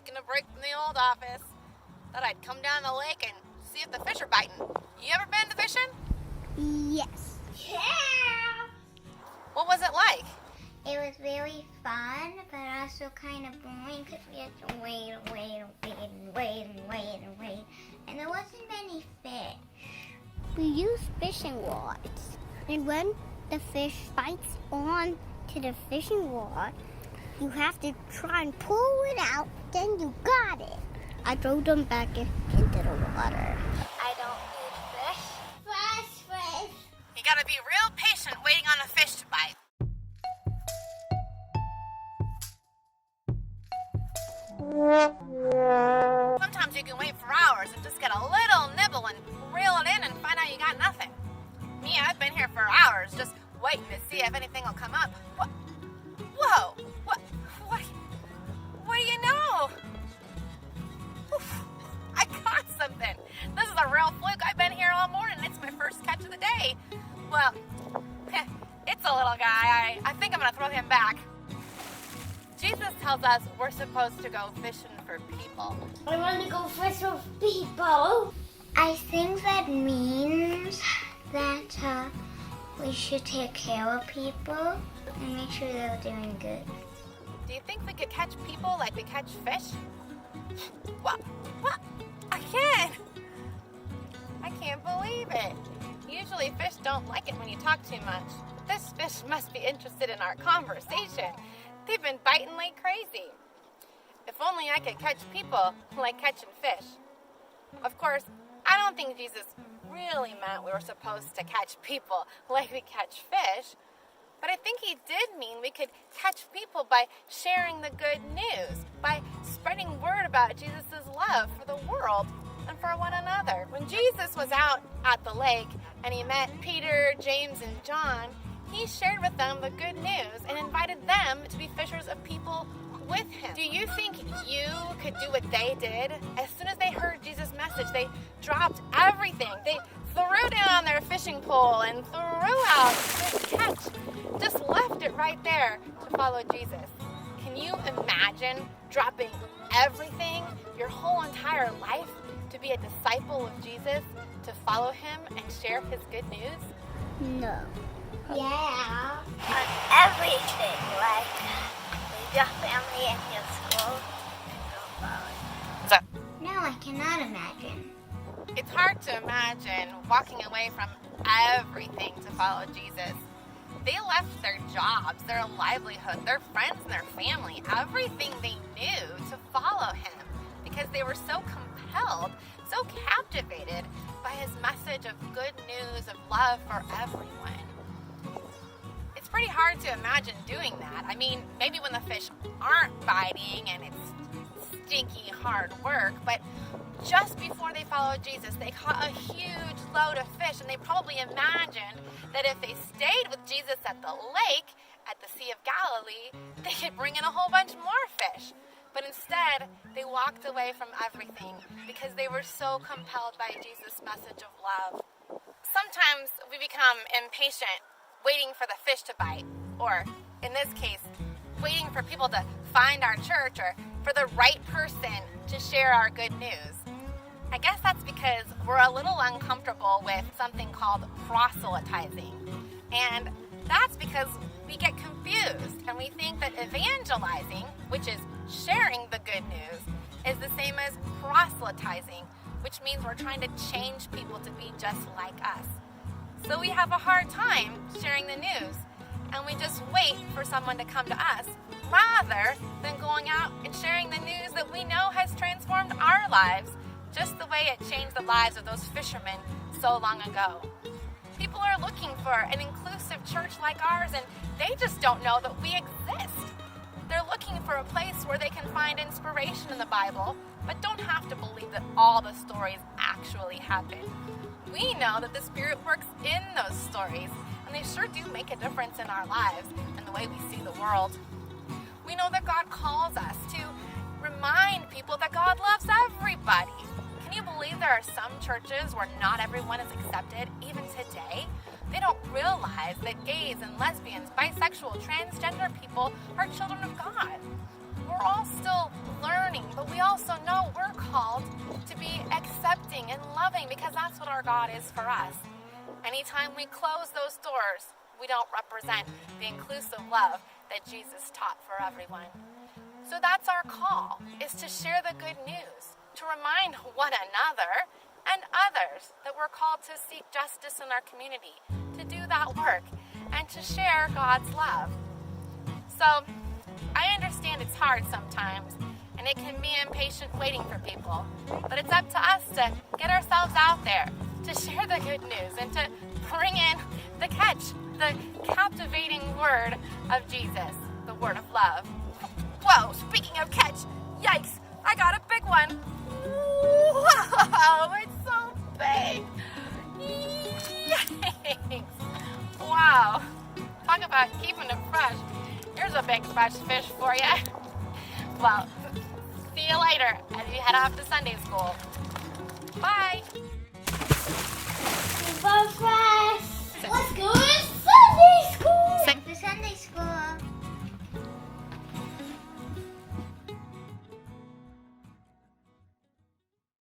taking a break from the old office. Thought I'd come down the lake and see if the fish are biting. You ever been to fishing? Yes. Yeah! What was it like? It was very fun, but also kind of boring because we had to wait and wait and wait and wait and wait and wait. And there wasn't many fish. We used fishing rods. And when the fish bites on to the fishing rod, you have to try and pull it out, then you got it. I threw them back into the water. I don't eat fish. Fish. You gotta be real patient waiting on a fish to bite. Sometimes you can wait for hours and just get a little nibble and reel it in and find out you got nothing. Me, I've been here for hours just waiting to see if anything will come up. What? Whoa! What do you know? Oof, I caught something. This is a real fluke. I've been here all morning. It's my first catch of the day. Well, it's a little guy. I think I'm going to throw him back. Jesus tells us we're supposed to go fishing for people. I want to go fish with people. I think that means that we should take care of people and make sure they're doing good. Do you think we could catch people like we catch fish? What? I can't believe it. Usually fish don't like it when you talk too much. But this fish must be interested in our conversation. They've been biting like crazy. If only I could catch people like catching fish. Of course, I don't think Jesus really meant we were supposed to catch people like we catch fish. But I think he did mean we could catch people by sharing the good news, by spreading word about Jesus' love for the world and for one another. When Jesus was out at the lake and he met Peter, James, and John, he shared with them the good news and invited them to be fishers of people with him. Do you think you could do what they did? As soon as they heard Jesus' message, they dropped everything. They threw down their fishing pole and threw out this catch. Just left it right there to follow Jesus. Can you imagine dropping everything, your whole entire life, to be a disciple of Jesus, to follow him and share his good news? No. Yeah. On everything, like leave your family and your school and go forward. So, No, I cannot imagine. it's hard to imagine walking away from everything to follow Jesus. They left their jobs, their livelihood, their friends, and their family, everything they knew to follow him because they were so compelled, so captivated by his message of good news of love for everyone. It's pretty hard to imagine doing that. I mean, maybe when the fish aren't biting and it's stinky, hard work, but just before they followed Jesus, they caught a huge load of fish, and they probably imagined that if they stayed with Jesus at the lake, at the Sea of Galilee, they could bring in a whole bunch more fish. But instead, they walked away from everything because they were so compelled by Jesus' message of love. Sometimes we become impatient, waiting for the fish to bite, or in this case, waiting for people to find our church or for the right person to share our good news. I guess that's because we're a little uncomfortable with something called proselytizing. And that's because we get confused and we think that evangelizing, which is sharing the good news, is the same as proselytizing, which means we're trying to change people to be just like us. So we have a hard time sharing the news, and we just wait for someone to come to us rather than going out and sharing the news that we know has transformed our lives just the way it changed the lives of those fishermen so long ago. People are looking for an inclusive church like ours, and they just don't know that we exist. They're looking for a place where they can find inspiration in the Bible, but don't have to believe that all the stories actually happen. We know that the Spirit works in those stories, and they sure do make a difference in our lives and the way we see the world. We know that God calls us to remind people that God loves everybody. Can you believe there are some churches where not everyone is accepted, even today? They don't realize that gays and lesbians, bisexual, transgender people are children of God. we're all still learning, but we also know we're called to be accepting and loving because that's what our God is for us. Anytime we close those doors, we don't represent the inclusive love that Jesus taught for everyone. So that's our call, is to share the good news, to remind one another and others that we're called to seek justice in our community, to do that work, and to share God's love. So I understand it's hard sometimes, and it can be impatient waiting for people, but it's up to us to get ourselves out there, to share the good news, and to bring in the catch, the captivating word of Jesus, the word of love. Whoa, speaking of catch, yikes, I got a big one. Whoa, it's so big. Yikes. Wow. Talk about keeping it fresh. Here's a big fresh fish for you. Well, see you later as you head off to Sunday school.